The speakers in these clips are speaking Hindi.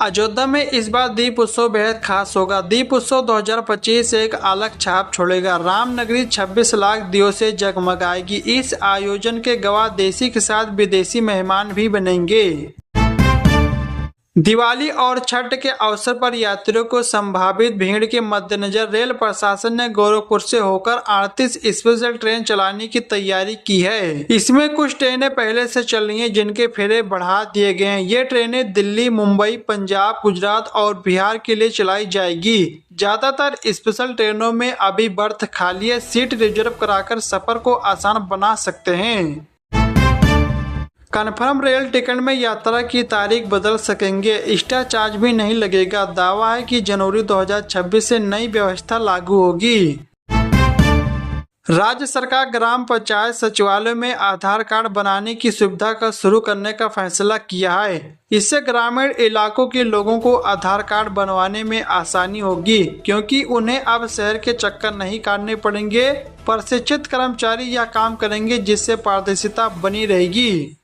अयोध्या में इस बार दीप उत्सव बेहद खास होगा। दीप उत्सव 2025 एक अलग छाप छोड़ेगा। रामनगरी 26 लाख दियों से जगमगाएगी। इस आयोजन के गवाह देशी के साथ विदेशी मेहमान भी बनेंगे। दिवाली और छठ के अवसर पर यात्रियों को संभावित भीड़ के मद्देनजर रेल प्रशासन ने गोरखपुर से होकर 38 स्पेशल ट्रेन चलाने की तैयारी की है। इसमें कुछ ट्रेनें पहले से चल रही हैं, जिनके फेरे बढ़ा दिए गए हैं। ये ट्रेनें दिल्ली, मुंबई, पंजाब, गुजरात और बिहार के लिए चलाई जाएगी। ज्यादातर स्पेशल ट्रेनों में अभी बर्थ खाली है। सीट रिजर्व कराकर सफर को आसान बना सकते हैं। कन्फर्म रेल टिकट में यात्रा की तारीख बदल सकेंगे। एक्स्ट्रा चार्ज भी नहीं लगेगा। दावा है कि जनवरी 2026 से नई व्यवस्था लागू होगी। राज्य सरकार ग्राम पंचायत सचिवालय में आधार कार्ड बनाने की सुविधा का शुरू करने का फैसला किया है। इससे ग्रामीण इलाकों के लोगों को आधार कार्ड बनवाने में आसानी होगी, क्योंकि उन्हें अब शहर के चक्कर नहीं काटने पड़ेंगे। प्रशिक्षित कर्मचारी यह काम करेंगे, जिससे पारदर्शिता बनी रहेगी।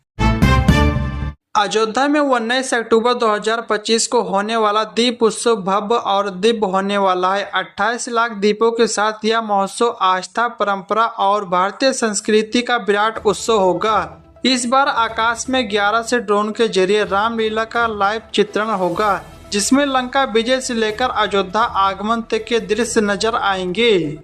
अयोध्या में 19 अक्टूबर 2025 को होने वाला दीप उत्सव भव्य और दिव्य होने वाला है। 28 लाख दीपों के साथ यह महोत्सव आस्था, परंपरा और भारतीय संस्कृति का विराट उत्सव होगा। इस बार आकाश में 11 से ड्रोन के जरिए रामलीला का लाइव चित्रण होगा, जिसमें लंका विजय से लेकर अयोध्या आगमन तक के दृश्य नजर आएंगे।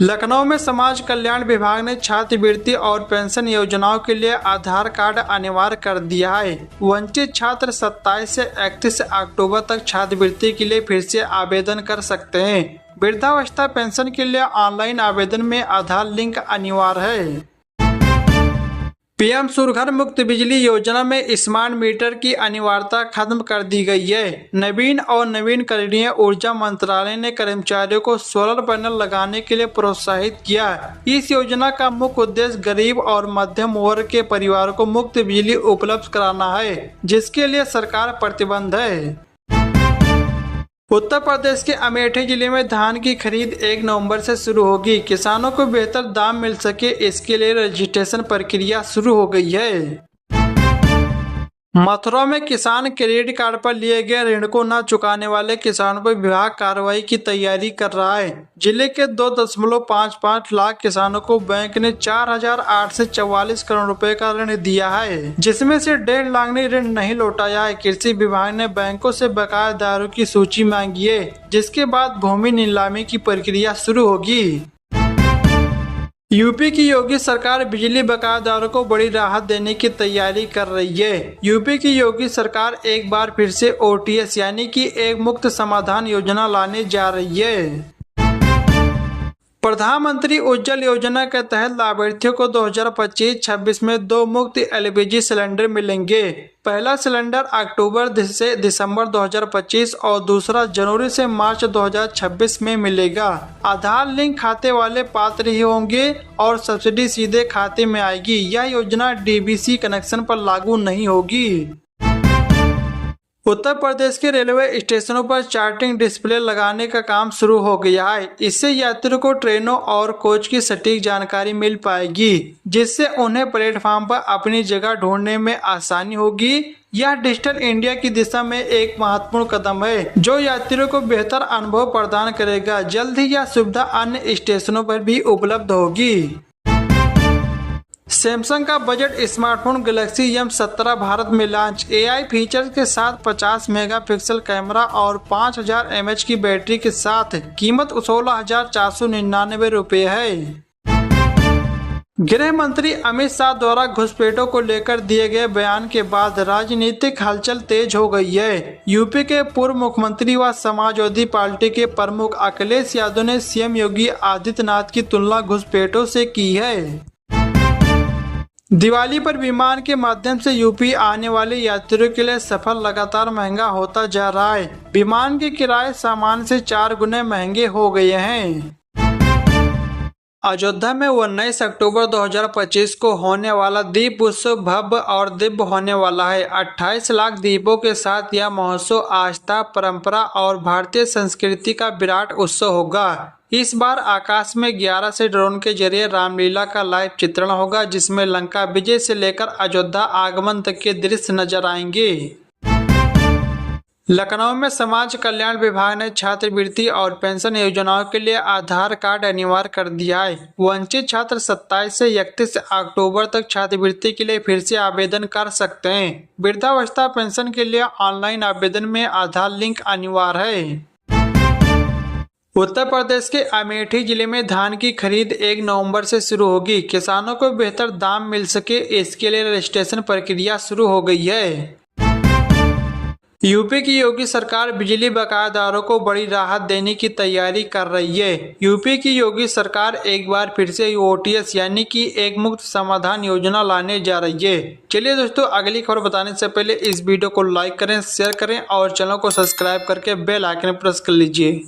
लखनऊ में समाज कल्याण विभाग ने छात्रवृत्ति और पेंशन योजनाओं के लिए आधार कार्ड अनिवार्य कर दिया है। वंचित छात्र 27 से 31 अक्टूबर तक छात्रवृत्ति के लिए फिर से आवेदन कर सकते हैं। वृद्धावस्था पेंशन के लिए ऑनलाइन आवेदन में आधार लिंक अनिवार्य है। पीएम सूर्य मुक्त बिजली योजना में स्मार्ट मीटर की अनिवार्यता खत्म कर दी गई है। नवीन और नवीकरणीय ऊर्जा मंत्रालय ने कर्मचारियों को सोलर पैनल लगाने के लिए प्रोत्साहित किया। इस योजना का मुख्य उद्देश्य गरीब और मध्यम वर्ग के परिवारों को मुफ्त बिजली उपलब्ध कराना है, जिसके लिए सरकार प्रतिबद्ध है। उत्तर प्रदेश के अमेठी जिले में धान की खरीद 1 नवंबर से शुरू होगी। किसानों को बेहतर दाम मिल सके, इसके लिए रजिस्ट्रेशन प्रक्रिया शुरू हो गई है। मथुरा में किसान क्रेडिट कार्ड पर लिए गए ऋण को न चुकाने वाले किसानों पर विभाग कार्रवाई की तैयारी कर रहा है। जिले के 2.55 लाख किसानों को बैंक ने 4,844 करोड़ रुपए का ऋण दिया है, जिसमें से 1.5 लाख ने ऋण नहीं लौटाया है। कृषि विभाग ने बैंकों से बकायेदारों की सूची मांगी है, जिसके बाद भूमि नीलामी की प्रक्रिया शुरू होगी। यूपी की योगी सरकार बिजली बकायेदारों को बड़ी राहत देने की तैयारी कर रही है। यूपी की योगी सरकार एक बार फिर से ओटीएस यानी कि एक मुक्त समाधान योजना लाने जा रही है। प्रधानमंत्री उज्ज्वल योजना के तहत लाभार्थियों को 2025-26 में 2 मुफ्त एलपीजी सिलेंडर मिलेंगे। पहला सिलेंडर अक्टूबर से दिसंबर 2025 और दूसरा जनवरी से मार्च 2026 में मिलेगा। आधार लिंक खाते वाले पात्र ही होंगे और सब्सिडी सीधे खाते में आएगी। यह योजना डीबीसी कनेक्शन पर लागू नहीं होगी। उत्तर प्रदेश के रेलवे स्टेशनों पर चार्टिंग डिस्प्ले लगाने का काम शुरू हो गया है। इससे यात्रियों को ट्रेनों और कोच की सटीक जानकारी मिल पाएगी, जिससे उन्हें प्लेटफॉर्म पर अपनी जगह ढूंढने में आसानी होगी। यह डिजिटल इंडिया की दिशा में एक महत्वपूर्ण कदम है, जो यात्रियों को बेहतर अनुभव प्रदान करेगा। जल्द ही यह सुविधा अन्य स्टेशनों पर भी उपलब्ध होगी। सैमसंग का budget smartphone Galaxy M17 Bharat में लॉन्च। AI फीचर्स के साथ 50 मेगापिक्सल कैमरा और 5000 mAh की बैटरी के साथ कीमत 16,499 रुपये है। गृह मंत्री अमित शाह द्वारा घुसपैठों को लेकर दिए गए बयान के बाद राजनीतिक हलचल तेज हो गई है। यूपी के पूर्व मुख्यमंत्री व समाजवादी पार्टी के प्रमुख अखिलेश यादव ने सीएम योगी आदित्यनाथ की तुलना घुसपैठों से की है। दिवाली पर विमान के माध्यम से यूपी आने वाले यात्रियों के लिए सफर लगातार महंगा होता जा रहा है। विमान के किराए सामान्य से 4 गुने महंगे हो गए हैं। अयोध्या में 19 अक्टूबर 2025 को होने वाला दीप उत्सव भव्य और दिव्य होने वाला है। 28 लाख दीपों के साथ यह महोत्सव आस्था, परंपरा और भारतीय संस्कृति का विराट उत्सव होगा। इस बार आकाश में 11 से ड्रोन के जरिए रामलीला का लाइव चित्रण होगा, जिसमें लंका विजय से लेकर अयोध्या आगमन तक के दृश्य नजर आएंगे। लखनऊ में समाज कल्याण विभाग ने छात्रवृत्ति और पेंशन योजनाओं के लिए आधार कार्ड अनिवार्य कर दिया है। वंचित छात्र 27 से 31 अक्टूबर तक छात्रवृत्ति के लिए फिर से आवेदन कर सकते हैं। वृद्धावस्था पेंशन के लिए ऑनलाइन आवेदन में आधार लिंक अनिवार्य है। उत्तर प्रदेश के अमेठी जिले में धान की खरीद 1 नवंबर से शुरू होगी। किसानों को बेहतर दाम मिल सके, इसके लिए रजिस्ट्रेशन प्रक्रिया शुरू हो गई है। यूपी की योगी सरकार बिजली बकायादारों को बड़ी राहत देने की तैयारी कर रही है। यूपी की योगी सरकार एक बार फिर से ओटीएस यानी कि एक मुक्त समाधान योजना लाने जा रही है। चलिए दोस्तों, अगली खबर बताने से पहले इस वीडियो को लाइक करें, शेयर करें और चैनल को सब्सक्राइब करके बेल आइकन प्रेस कर लीजिए।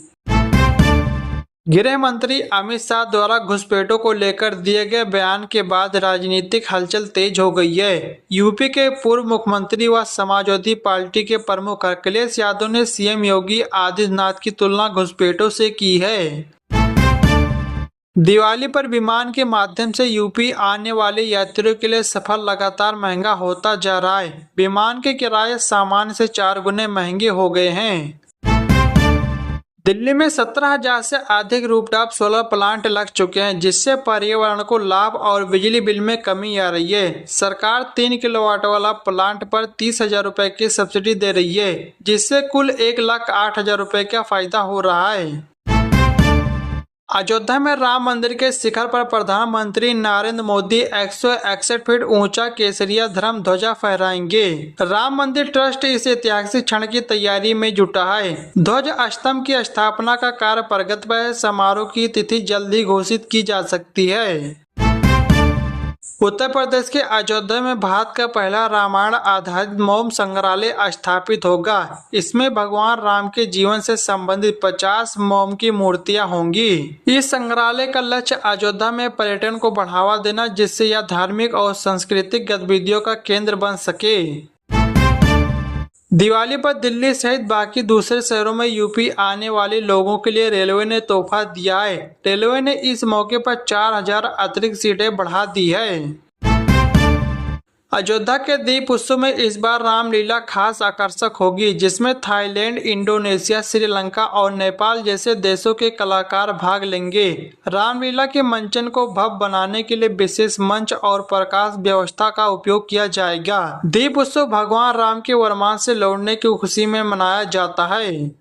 गृह मंत्री अमित शाह द्वारा घुसपैठों को लेकर दिए गए बयान के बाद राजनीतिक हलचल तेज हो गई है। यूपी के पूर्व मुख्यमंत्री व समाजवादी पार्टी के प्रमुख अखिलेश यादव ने सीएम योगी आदित्यनाथ की तुलना घुसपैठों से की है। दिवाली पर विमान के माध्यम से यूपी आने वाले यात्रियों के लिए सफर लगातार महंगा होता जा रहा है। विमान के किराए सामान्य से 4 गुने महंगे हो गए हैं। दिल्ली में 17,000 से अधिक रूफटॉप सोलर प्लांट लग चुके हैं, जिससे पर्यावरण को लाभ और बिजली बिल में कमी आ रही है। सरकार 3 किलोवाट वाला प्लांट पर 30,000 रुपए की सब्सिडी दे रही है, जिससे कुल 1,08,000 रुपए का फायदा हो रहा है। अयोध्या में राम मंदिर के शिखर पर प्रधानमंत्री नरेंद्र मोदी 161 फीट ऊंचा केसरिया धर्म ध्वजा फहराएंगे। राम मंदिर ट्रस्ट इस ऐतिहासिक क्षण की तैयारी में जुटा है। ध्वज स्तंभ की स्थापना का कार्य प्रगति पर है। समारोह की तिथि जल्द ही घोषित की जा सकती है। उत्तर प्रदेश के अयोध्या में भारत का पहला रामायण आधारित मोम संग्रहालय स्थापित होगा। इसमें भगवान राम के जीवन से संबंधित 50 मोम की मूर्तियां होंगी। इस संग्रहालय का लक्ष्य अयोध्या में पर्यटन को बढ़ावा देना, जिससे यह धार्मिक और सांस्कृतिक गतिविधियों का केंद्र बन सके। दिवाली पर दिल्ली सहित बाकी दूसरे शहरों में यूपी आने वाले लोगों के लिए रेलवे ने तोहफा दिया है। रेलवे ने इस मौके पर 4,000 अतिरिक्त सीटें बढ़ा दी है। अयोध्या के दीप उत्सव में इस बार रामलीला खास आकर्षक होगी, जिसमें थाईलैंड, इंडोनेशिया, श्रीलंका और नेपाल जैसे देशों के कलाकार भाग लेंगे। रामलीला के मंचन को भव्य बनाने के लिए विशेष मंच और प्रकाश व्यवस्था का उपयोग किया जाएगा। दीप उत्सव भगवान राम के वरमान से लौटने की खुशी में मनाया जाता है।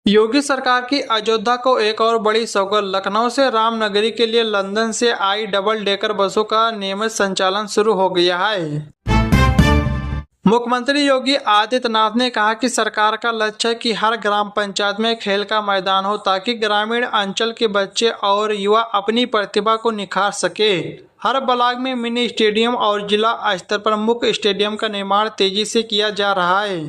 योगी सरकार की अयोध्या को एक और बड़ी सौगात। लखनऊ से रामनगरी के लिए लंदन से आई डबल डेकर बसों का नियमित संचालन शुरू हो गया है। मुख्यमंत्री योगी आदित्यनाथ ने कहा कि सरकार का लक्ष्य है कि हर ग्राम पंचायत में खेल का मैदान हो, ताकि ग्रामीण अंचल के बच्चे और युवा अपनी प्रतिभा को निखार सके। हर ब्लॉक में मिनी स्टेडियम और जिला स्तर पर मुख्य स्टेडियम का निर्माण तेजी से किया जा रहा है।